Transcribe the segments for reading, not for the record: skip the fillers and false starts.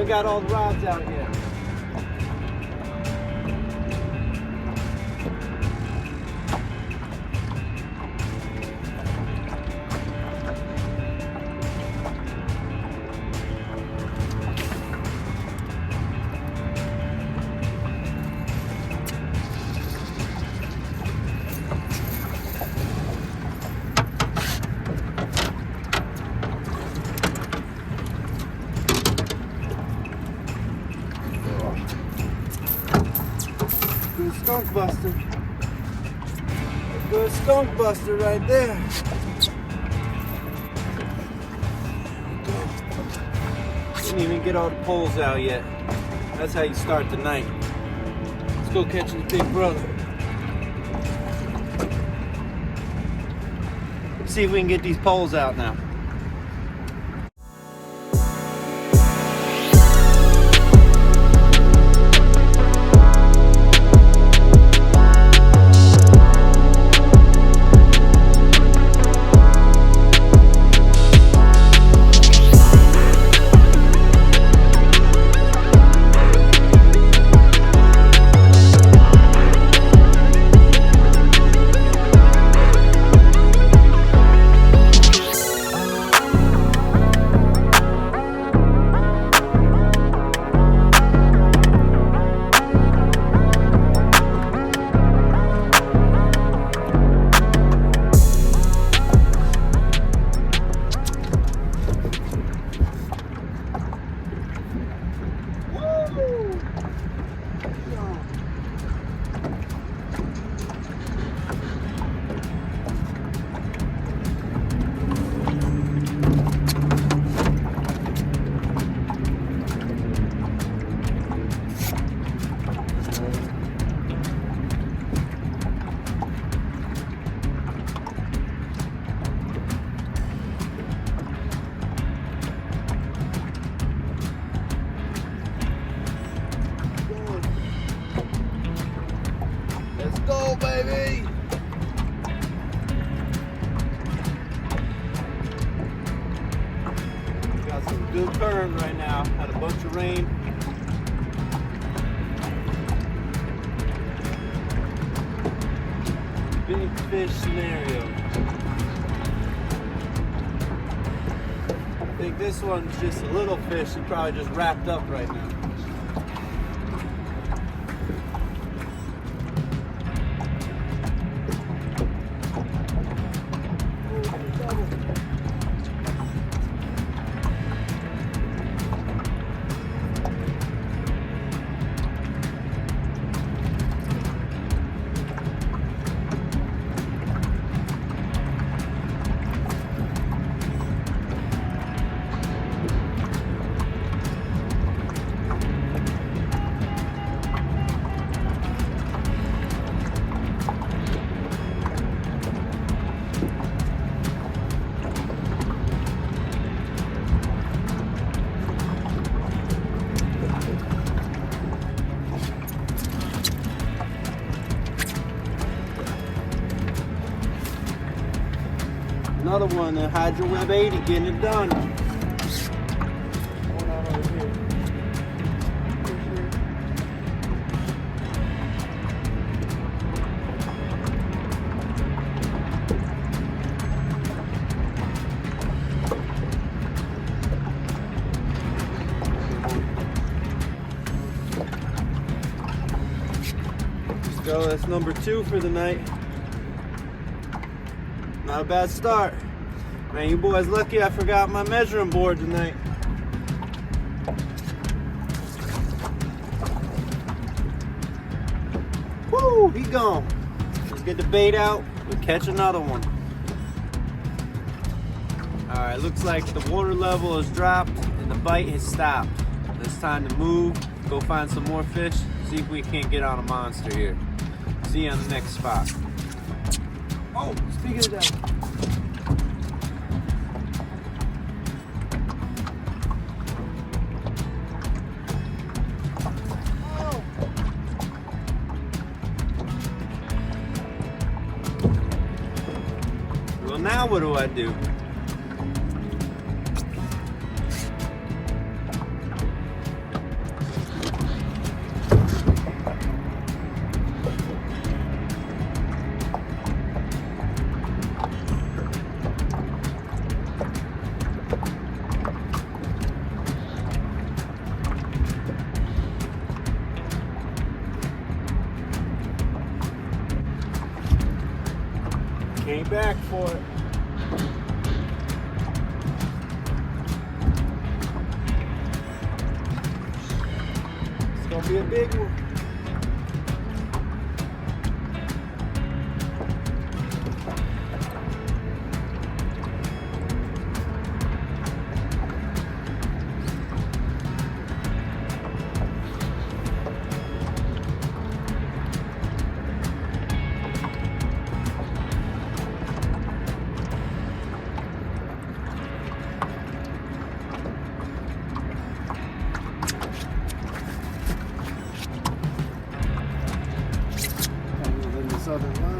haven't got all the rods out yet. Skunk buster. A good skunk buster right there. Didn't even get all the poles out yet. That's how you start the night. Let's go catch the big brother. See if we can get these poles out now. Go, baby! Got some good current right now. Had a bunch of rain. Big fish scenario. I think this one's just a little fish. He probably just wrapped up right now. Another one, the Hydro Web 80, getting it done. Going on over here. Let's go, that's number 2 for the night. Not a bad start. Man, you boys lucky I forgot my measuring board tonight. Woo, he gone. Let's get the bait out. We'll catch another one. Alright, looks like the water level has dropped and the bite has stopped. It's time to move, go find some more fish, see if we can't get on a monster here. See you on the next spot. Oh, speaking of that. Oh. Well, now what do I do? Came back for it. It's gonna be a big one. Southern line.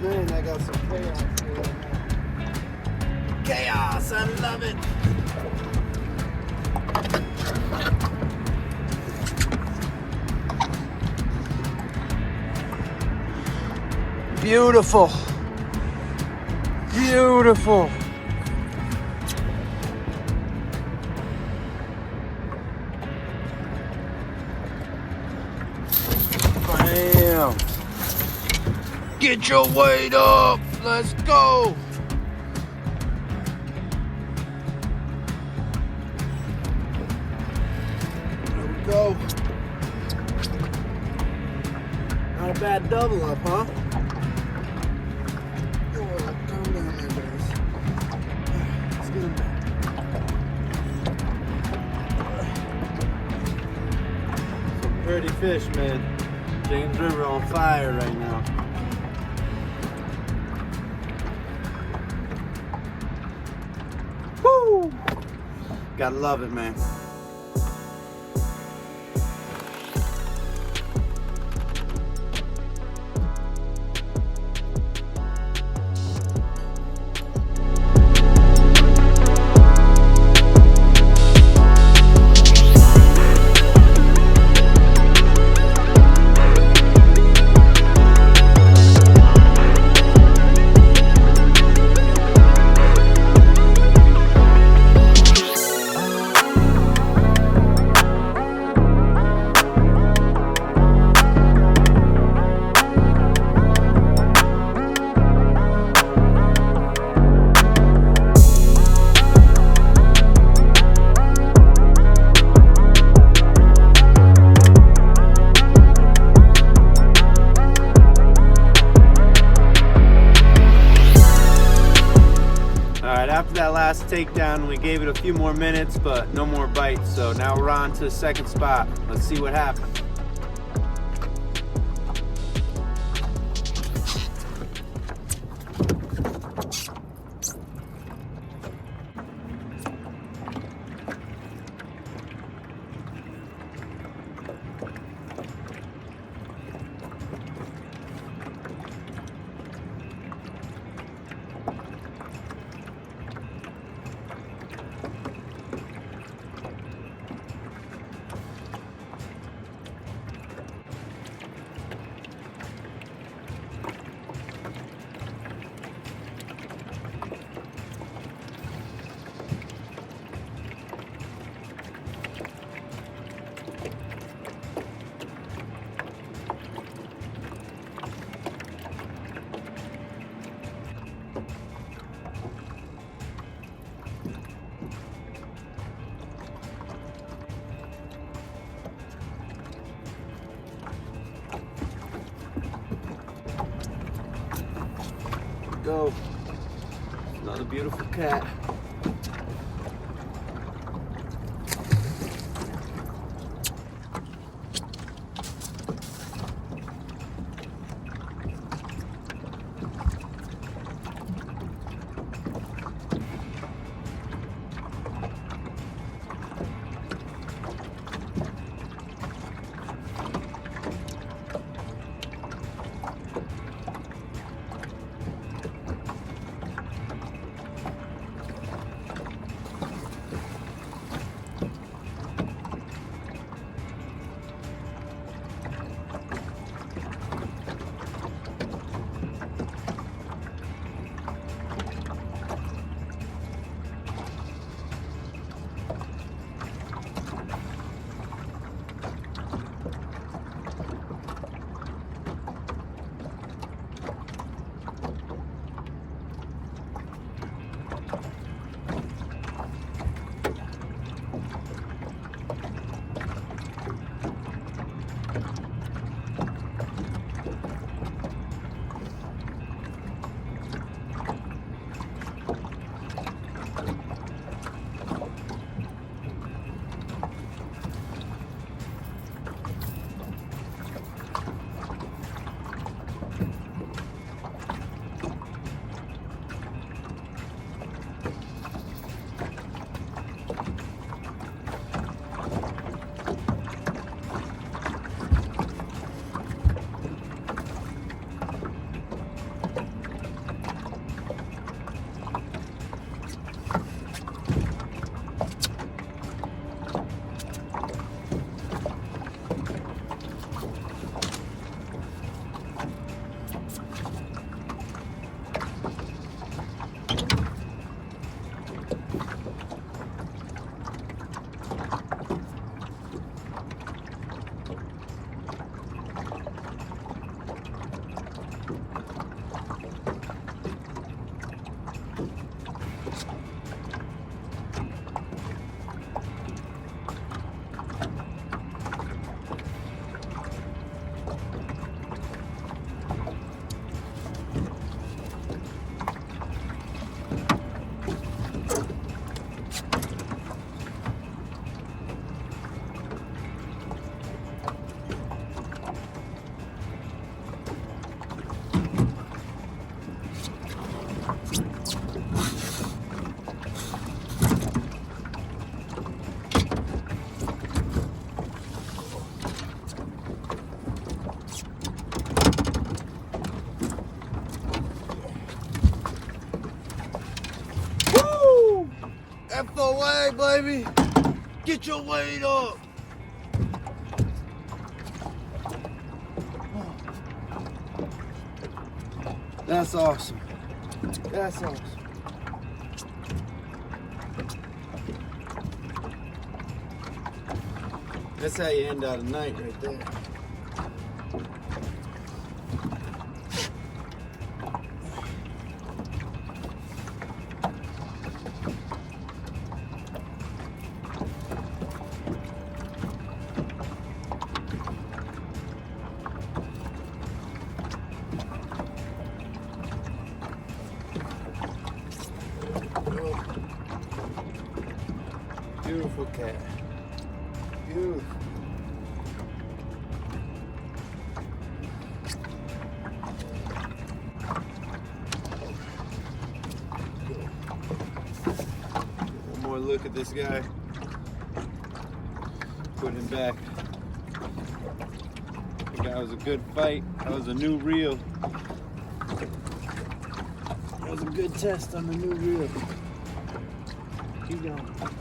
Man, I got some chaos here right now. Chaos, I love it. Beautiful. Beautiful. Bam. Get your weight up. Let's go. There we go. Not a bad double up, huh? Calm down there, guys. Let's get him back. Some pretty fish, man. James River on fire right now. Woo! Gotta love it, man. Alright, after that last takedown, we gave it a few more minutes, but no more bites. So now we're on to the second spot. Let's see what happens. Go. Another beautiful cat. FOA, baby! Get your weight up! That's awesome. That's awesome. That's how you end out a night right there. Beautiful cat. Beautiful. One more look at this guy. Put him back. That was a good fight. That was a new reel. That was a good test on the new reel. Keep going.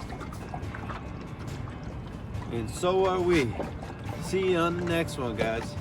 And so are we. See you on the next one, guys.